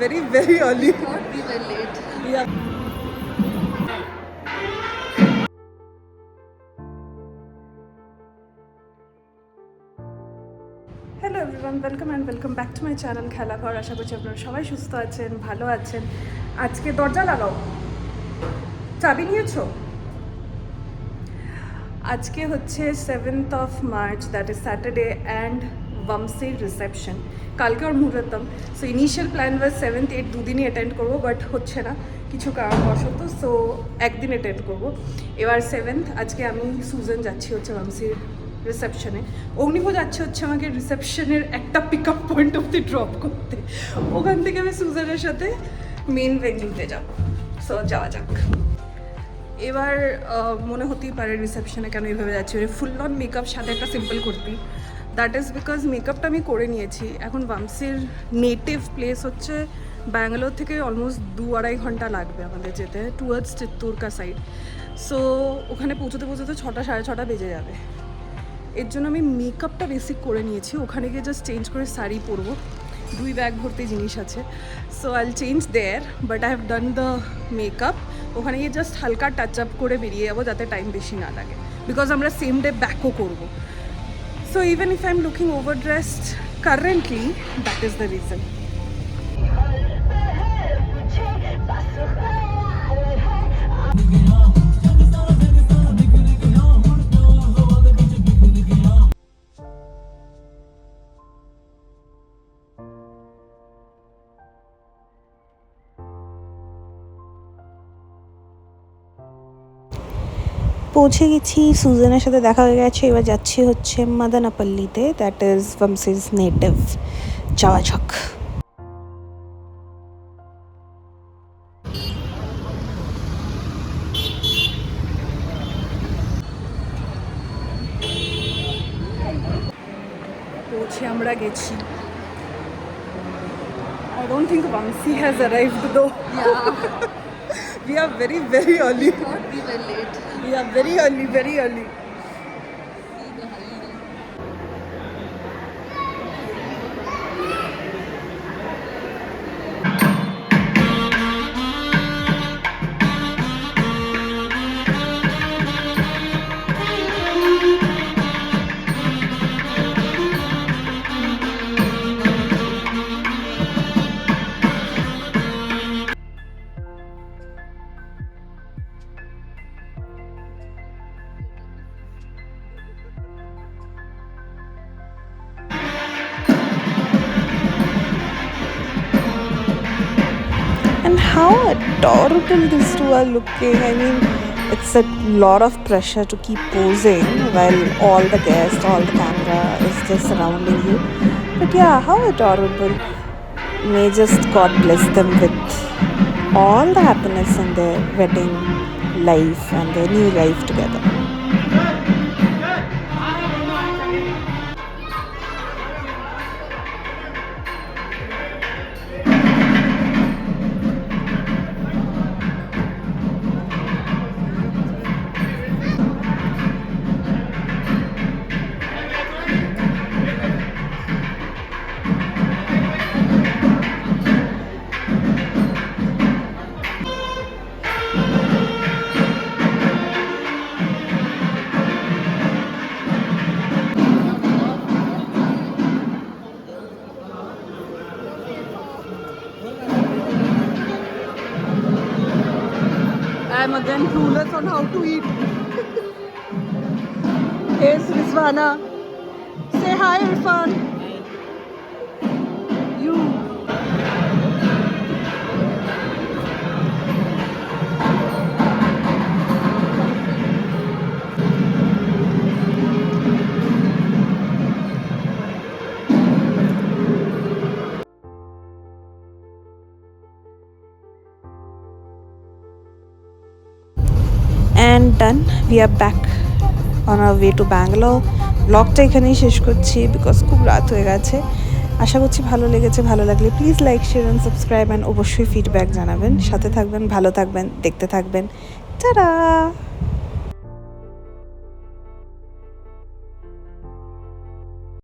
very, very early. Thought we were late. Yeah. Hello everyone, welcome back to my channel Khelaghar. আশা করছি আপনারা সবাই সুস্থ আছেন, ভালো আছেন। আজকে দরজা লাগাও, চাবি নিয়েছো? আজকে হচ্ছে 7th of March, that is Saturday, and ভামসির রিসেপশন। কালকে ওর মুহূর্তম। So initial plan was 7th, 8 দুদিনই অ্যাটেন্ড করবো, বাট হচ্ছে না কিছু কারণবশত, সো একদিন অ্যাটেন্ড করবো। এবার 7th আজকে আমি সুজন যাচ্ছি হচ্ছে ভামসির রিসেপশনে। অগ্নিভোজ যাচ্ছে হচ্ছে আমাকে রিসেপশনের একটা পিক আপ পয়েন্ট অব্দি ড্রপ করতে। ওখান থেকে আমি সুজনের সাথে মেন ভেন্যুতে যাবো। সো যাওয়া যাক। এবার মনে হতেই পারে রিসেপশনে কেন এইভাবে যাচ্ছি, ফুল অন মেকআপ সাথে একটা simple kurti. That is because মেকআপটা আমি করে নিয়েছি। এখন ভামসির নেটিভ প্লেস হচ্ছে ব্যাঙ্গালোর থেকে অলমোস্ট 2-2.5 ঘন্টা লাগবে আমাদের যেতে, টুয়ার্ডস চিত্তুরকা সাইড। সো ওখানে পৌঁছতে 6টা 6:30 বেজে যাবে। এর জন্য আমি মেকআপটা বেসিক করে নিয়েছি। ওখানে গিয়ে জাস্ট চেঞ্জ করে শাড়ি পরবো, 2 ব্যাগ ভর্তি জিনিস আছে। So I'll change there, but I have done the makeup. ওখানে গিয়ে জাস্ট হালকা টাচ আপ করে বেরিয়ে যাবো, যাতে টাইম বেশি না লাগে, বিকজ আমরা সেম ডে ব্যাকও করবো। So even if I am looking over dressed currently, that is the reason. পৌঁছে গেছি, সুজনের সাথে দেখা হয়ে গেছে। এবার যাচ্ছি হচ্ছে মাদানাপল্লিতে, দ্যাট ইজ ভামসিস নেটিভ। যাওয়া যাক। পৌঁছে আমরা গেছি। I don't think Vamsi has arrived though. Yeah. We are very, very early. Thought we were late. We are very early, very early. And how adorable these two are looking. I mean, it's a lot of pressure to keep posing while all the guests, all the camera is just surrounding you. But yeah, how adorable. May just God bless them with all the happiness in their wedding life and their new life together. I'm again clueless on how to eat. Here's Rizwana. Say hi, Irfan. You. And done, we are back on our way to Bangalore. ব্লগটা এখানেই শেষ করছি, because খুব রাত হয়ে গেছে। আশা করছি ভালো লেগেছে। ভালো লাগলে please like, share and subscribe, and অবশ্যই ফিডব্যাক জানাবেন। সাথে থাকবেন, ভালো থাকবেন, দেখতে থাকবেন। টাটা।